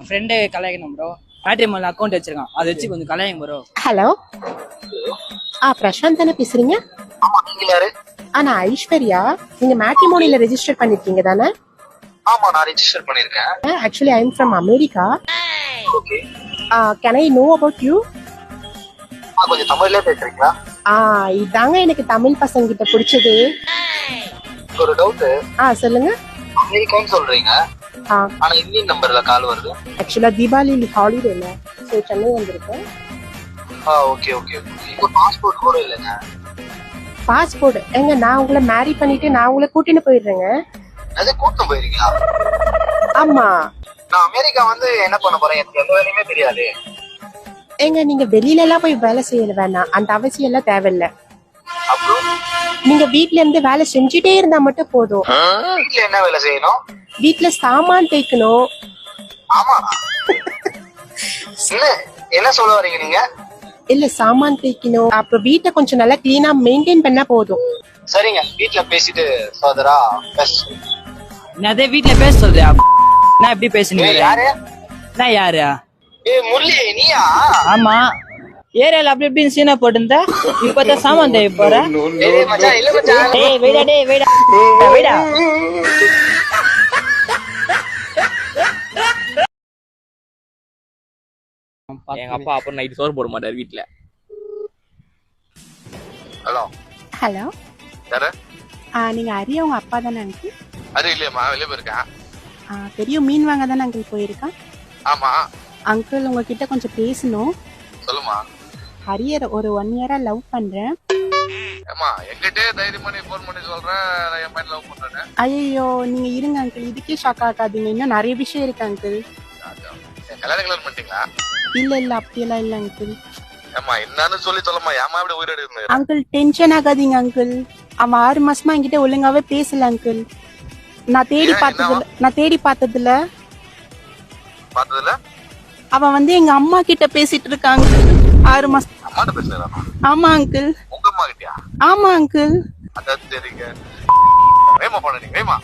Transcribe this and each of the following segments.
Friend கலாய்க்கணும் bro. மேட்ரிமோனியில் account வச்சிருக்கான், அதை வச்சு கொஞ்சம் கலாய்ங்க ப்ரோ. ஹலோ, பிரசாந்த் தானே பேசுறீங்க? ஆமா, நீங்க யாரு? நான் ஐஸ்வர்யா. நீங்க மேட்ரிமோனில ரெஜிஸ்டர் பண்ணிருக்கீங்க தானே? ஆமா, நான் ரெஜிஸ்டர் பண்ணிருக்கேன். Actually I am from America. Okay. Can I know about you? கொஞ்சம் தமிழ்ல பேசுறீங்களா? இதாங்க எனக்கு தமிழ் பசங்க கிட்ட பிடிச்சது. ஒரு டவுட். சொல்லுங்க. அமெரிக்கான்னு சொல்றீங்க, ஆனா இந்தியன் நம்பர்ல கால் வருது. ஆக்சுவலா தீபாவளி ஹாலிடேல சோ சென்னை வந்திருக்கேன். Okay okay. உங்க பாஸ்போர்ட் கூட இல்லங்க? பாஸ்போர்ட் எங்க? நான் உங்களை மேரி பண்ணிட்டு நான் உங்களை கூட்டிட்டு போயிடுறேங்க. அது கூட்டிட்டு போயிருக்கீங்களா? ஆமா. நான் அமெரிக்கா வந்து என்ன பண்ண போறேன், எனக்கு எந்த வேலையுமே தெரியாது. எங்க நீங்க வெளியில எல்லாம் போய் வேலை செய்ய வேணாம், அந்த அவசியம் எல்லாம் தேவையில்லை. அப்புறம் நீங்க வீட்ல இருந்து வேலை செஞ்சுட்டே இருந்தா மட்டும் போதும். வீட்ல என்ன வேலை செய்யணும்? வீட்ல சாமான் தேய்க்கணும். ஆமா. என்ன என்ன சொல்ல வரீங்க நீங்க? இல்ல, சாமான் தேய்க்கணும், அப்புறம் வீட்டை கொஞ்சம் நல்லா கிளீனா மெயின்டைன் பண்ணா போதும். சரிங்க, வீட்ல பேசிட்டு ஃபர்தரா பேச. அதே வீட்டுல பேச சொல்றியா? நான் எப்படி பேசுனீங்க? யாரு? நான் யாரு? முரளி, நீயா? ஆமா, ஏரியால அப்படி இப்படின்னு சீனா போட்டுருந்த, இப்பதான் சாமான் தேவை போற. டேய் மச்சான், இல்ல மச்சான். டேய் வெயிடா, டேய் வெயிடா வெயிடா. எங்க அப்பா அப்புறம் நைட் சோறு போட மாட்டாரு வீட்டுல. ஹலோ. ஹலோ, யாரு? நீங்க அரிய உங்க அப்பா தானே அங்கிள்? அது இல்லையம்மா, வெளியே போயிருக்கேன். பெரிய மீன் வாங்க தானே அங்கிள் போயிருக்கான். ஆமா. அங்கிள் உங்ககிட்ட கொஞ்சம் பேசணும். சொல்லுமா. ஹரியர் ஒரு 1 இயரா லவ் பண்றேன். ஏமா, எங்கிட்டே தைரியம் பண்ணி ஃபோன் பண்ணி சொல்றேன் நான் என் பையன் லவ் பண்றேன்னு. ஐயோ, நீங்க இருங்க அங்கிள், இதுக்கே ஷாக் ஆகாதீங்க, இன்னும் நிறைய விஷயம் இருக்கு அங்கிள். கல்யாணம் கல்யாணம் பண்ணிட்டீங்களா? இல்ல அப்படியெல்லாம் இல்ல அங்கிள். ஏமா, என்னன்னு சொல்லி சொல்லமா, ஏமா இப்படி உயிரோடு இருந்தது? அங்கிள் டென்ஷன் ஆகாதீங்க அங்கிள். அவன் 6 மாசமா என்கிட்ட ஒழுங்காவே பேசல அங்கிள். நான் தேடி பார்த்ததுல பார்த்ததுல அவன் வந்து எங்க அம்மா கிட்ட பேசிட்டு இருக்காங்க 6 மாசம். அம்மாட்ட பேசுறானா? ஆமா அங்கிள். உங்க அம்மா கிட்டயா? ஆமா அங்கிள். அதான் தெரியுங்க. வேமா போன நீங்க, வேமா.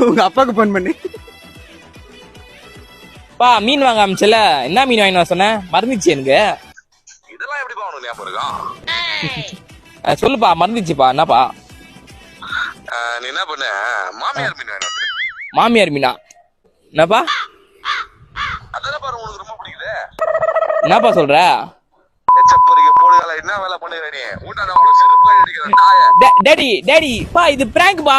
உங்க அப்பாக்கு போன் பண்ணி. பா, மீன் வாங்க ஆரம்பிச்சல, என்ன மீன் வாங்கினா சொன்ன, மறந்துச்சு எனக்கு. இதெல்லாம் எப்படிப்பா உனக்கு ஞாபகம் இருக்கும்? சொல்லுப்பா, மறந்துச்சுப்பா. என்னப்பா? நீ என்ன பண்ண, மாமியார் மீன் வேணும். மாமியார் மீனா? என்னப்பா? அதான் பாரு, உனக்கு ரொம்ப பிடிக்குது. என்னப்பா சொல்ற? எச்சப்பொறிக்கு போடுகால என்ன வேலை பண்ணுற நீ? ஊட்டா நான் உனக்கு செருப்பு அடிக்கிறேன் நாய. டேடி பா, இது பிராங்க் பா.